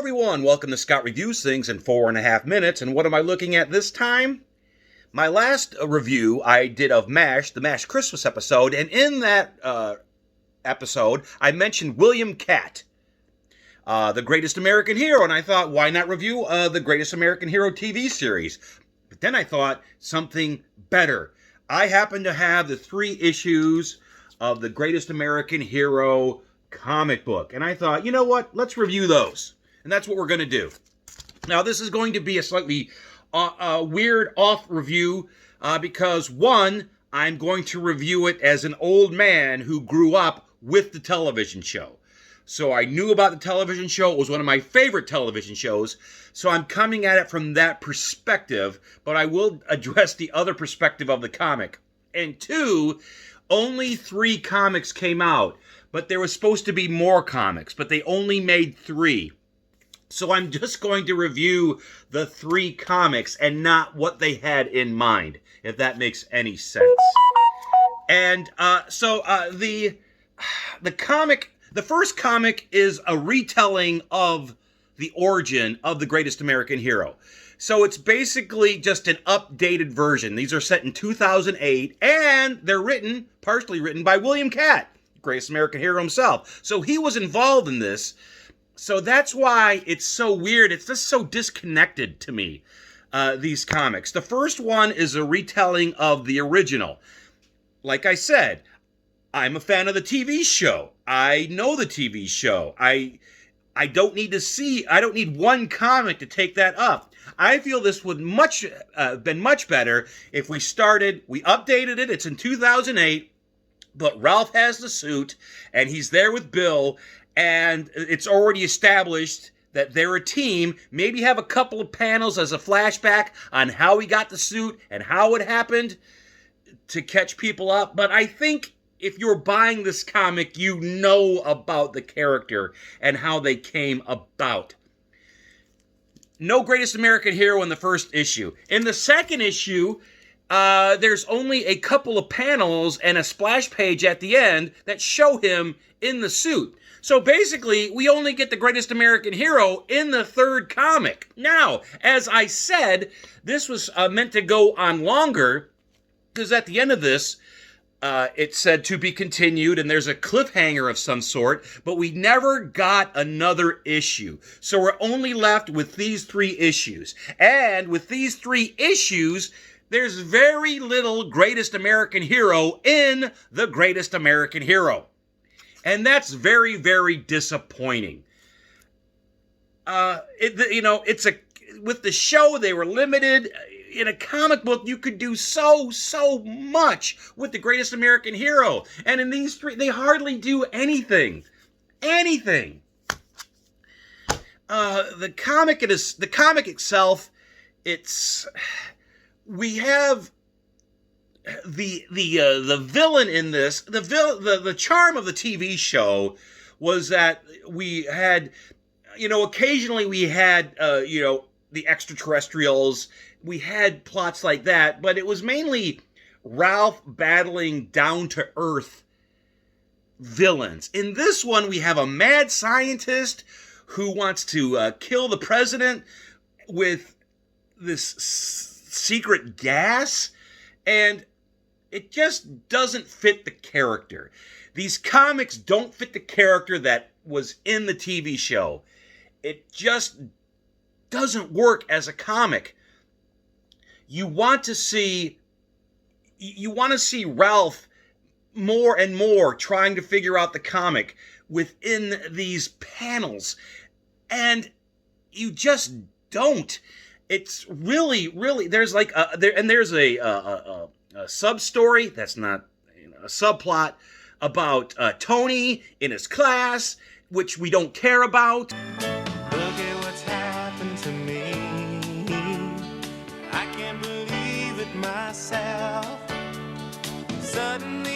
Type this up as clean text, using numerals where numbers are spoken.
everyone, welcome to Scott Reviews Things in 4.5 minutes. And what am I looking at this time? My last review I did of MASH, the MASH Christmas episode, and in that episode I mentioned William Katt, the Greatest American Hero, and I thought, why not review the Greatest American Hero TV series? But then I thought something better. I happen to have the 3 issues of the Greatest American Hero comic book, and I thought, you know what, let's review those. And that's what we're going to do. Now, this is going to be a slightly weird off review because, one, I'm going to review it as an old man who grew up with the television show. So I knew about the television show. It was one of my favorite television shows. So I'm coming at it from that perspective, but I will address the other perspective of the comic. And 2, only 3 comics came out, but there was supposed to be more comics, but they only made 3. So I'm just going to review the 3 comics and not what they had in mind, if that makes any sense. And the first comic is a retelling of the origin of the Greatest American Hero. So it's basically just an updated version. These are set in 2008, and they're partially written by William Katt, Greatest American Hero himself. So he was involved in this. So that's why it's so weird. It's just so disconnected to me, these comics. The first one is a retelling of the original. Like I said, I'm a fan of the TV show. I know the TV show. I don't need one comic to take that up. I feel this would been much better if we updated it. It's in 2008, but Ralph has the suit, and he's there with Bill, and it's already established that they're a team. Maybe have a couple of panels as a flashback on how he got the suit and how it happened to catch people up. But I think if you're buying this comic, you know about the character and how they came about. No Greatest American Hero in the first issue. In the second issue, there's only a couple of panels and a splash page at the end that show him in the suit. So basically, we only get the Greatest American Hero in the third comic. Now, as I said, this was meant to go on longer, because at the end of this, it said to be continued, and there's a cliffhanger of some sort, but we never got another issue. So we're only left with these 3 issues. And with these 3 issues, there's very little Greatest American Hero in the Greatest American Hero. And that's very, very disappointing. With the show, they were limited. In a comic book, you could do so much with the Greatest American Hero. And in these 3, they hardly do anything. Anything. The comic itself, we have the villain in this. The charm of the TV show was that we had, occasionally we had, the extraterrestrials. We had plots like that, but it was mainly Ralph battling down-to-earth villains. In this one, we have a mad scientist who wants to kill the president with this secret gas, and it just doesn't fit the character. These comics don't fit the character that was in the TV show. It just doesn't work as a comic. You want to see Ralph more and more trying to figure out the comic within these panels, and you just don't. It's really, there's like there's a sub story that's not a subplot about Tony in his class, which we don't care about. Look at what's happened to me. I can't believe it myself. Suddenly